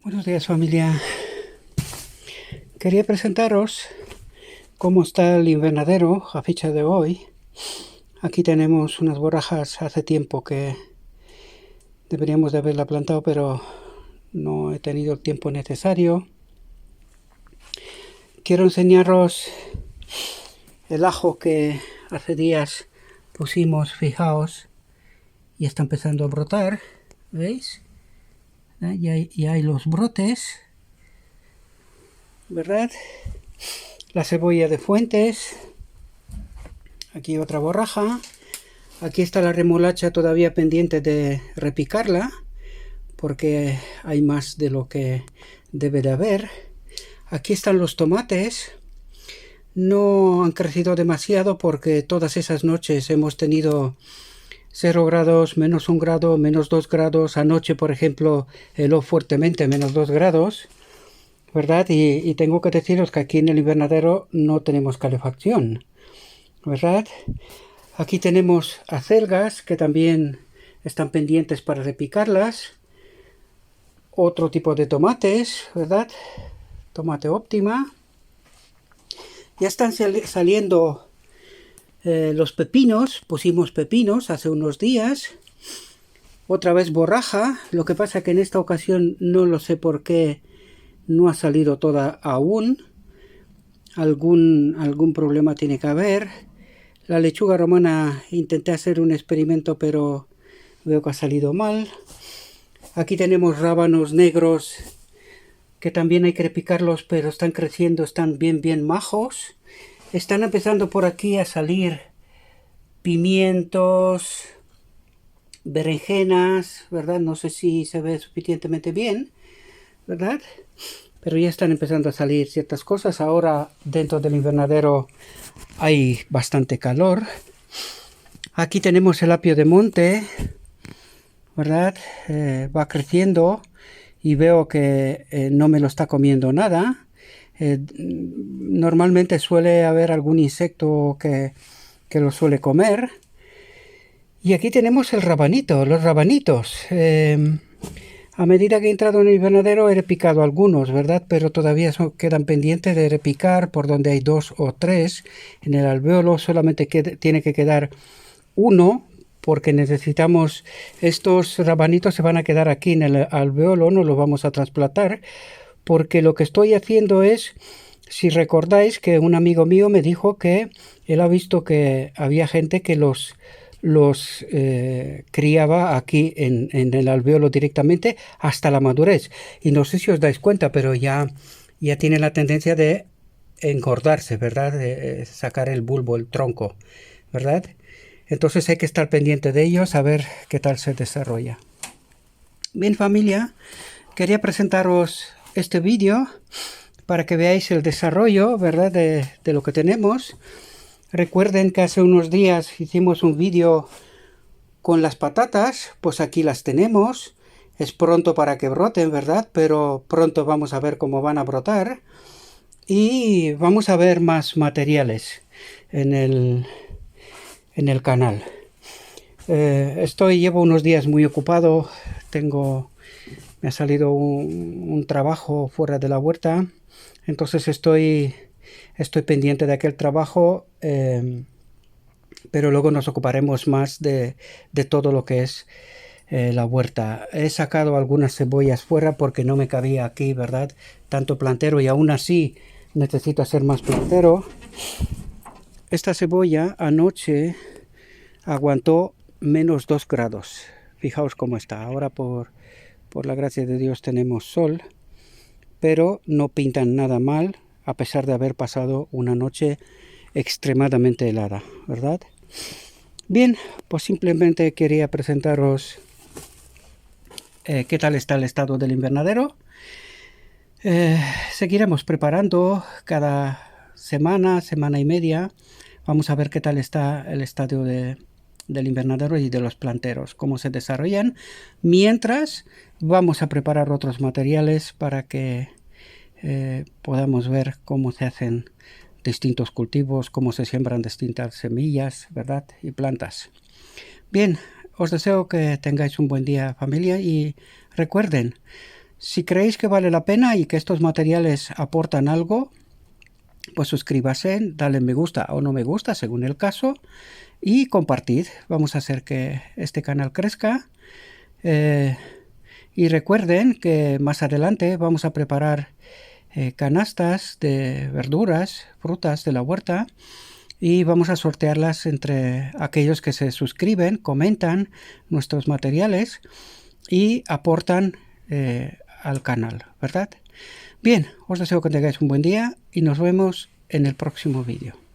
Buenos días, familia. Quería presentaros cómo está el invernadero a fecha de hoy. Aquí tenemos unas borrajas hace tiempo que deberíamos de haberla plantado, pero no he tenido el tiempo necesario. Quiero enseñaros el ajo que hace días pusimos, fijaos, y está empezando a brotar, ¿veis? Ya hay los brotes, ¿verdad? La cebolla de Fuentes, aquí otra borraja, aquí está la remolacha todavía pendiente de repicarla, porque hay más de lo que debe de haber. Aquí están los tomates, no han crecido demasiado porque todas esas noches hemos tenido 0 grados, menos 1 grado, menos 2 grados, anoche por ejemplo heló fuertemente, menos 2 grados, ¿verdad? Y tengo que deciros que aquí en el invernadero no tenemos calefacción, ¿verdad? Aquí tenemos acelgas que también están pendientes para repicarlas. Otro tipo de tomates, ¿verdad? Tomate óptima. Ya están saliendo los pepinos. Pusimos pepinos hace unos días. Otra vez borraja. Lo que pasa que en esta ocasión no lo sé por qué no ha salido toda aún. Algún problema tiene que haber. La lechuga romana intenté hacer un experimento, pero veo que ha salido mal. Aquí tenemos rábanos negros que también hay que repicarlos, pero están creciendo, están bien majos. Están empezando por aquí a salir pimientos, berenjenas, ¿verdad? No sé si se ve suficientemente bien, ¿verdad? Pero ya están empezando a salir ciertas cosas. Ahora dentro del invernadero hay bastante calor. Aquí tenemos el apio de monte, ¿verdad? Va creciendo y veo que no me lo está comiendo nada. Normalmente suele haber algún insecto que lo suele comer. Y aquí tenemos el rabanito, los rabanitos. A medida que he entrado en el invernadero he repicado algunos, ¿verdad? Pero todavía quedan pendientes de repicar por donde hay 2 o 3. En el alvéolo solamente tiene que quedar uno, porque necesitamos, estos rabanitos se van a quedar aquí en el alvéolo, no los vamos a trasplantar, porque lo que estoy haciendo es, si recordáis que un amigo mío me dijo que él ha visto que había gente que los criaba aquí en el alvéolo directamente hasta la madurez, y no sé si os dais cuenta, pero ya tiene la tendencia de engordarse, ¿verdad? De sacar el bulbo, el tronco, ¿verdad? Entonces hay que estar pendiente de ellos, a ver qué tal se desarrolla. Bien, familia, quería presentaros este vídeo para que veáis el desarrollo, ¿verdad? De lo que tenemos. Recuerden que hace unos días hicimos un vídeo con las patatas, pues aquí las tenemos. Es pronto para que broten, ¿verdad? Pero pronto vamos a ver cómo van a brotar. Y vamos a ver más materiales en el canal. Llevo unos días muy ocupado. Me ha salido un trabajo fuera de la huerta. Entonces estoy pendiente de aquel trabajo, pero luego nos ocuparemos más de todo lo que es la huerta. He sacado algunas cebollas fuera porque no me cabía aquí, ¿verdad? Tanto plantero, y aún así necesito hacer más plantero. Esta cebolla anoche aguantó menos 2 grados. Fijaos cómo está. Ahora por la gracia de Dios tenemos sol, pero no pintan nada mal, a pesar de haber pasado una noche extremadamente helada, ¿verdad? Bien, pues simplemente quería presentaros qué tal está el estado del invernadero. Seguiremos preparando cada semana y media. Vamos a ver qué tal está el estado del invernadero y de los planteros, cómo se desarrollan. Mientras vamos a preparar otros materiales para que podamos ver cómo se hacen distintos cultivos, cómo se siembran distintas semillas, ¿verdad? Y plantas. Bien, os deseo que tengáis un buen día, familia, y recuerden, Si creéis que vale la pena y que estos materiales aportan algo, pues suscríbase, dale me gusta o no me gusta según el caso y compartid. Vamos a hacer que este canal crezca. Y recuerden que más adelante vamos a preparar canastas de verduras, frutas de la huerta, y vamos a sortearlas entre aquellos que se suscriben, comentan nuestros materiales y aportan al canal, ¿verdad? Bien, os deseo que tengáis un buen día y nos vemos en el próximo vídeo.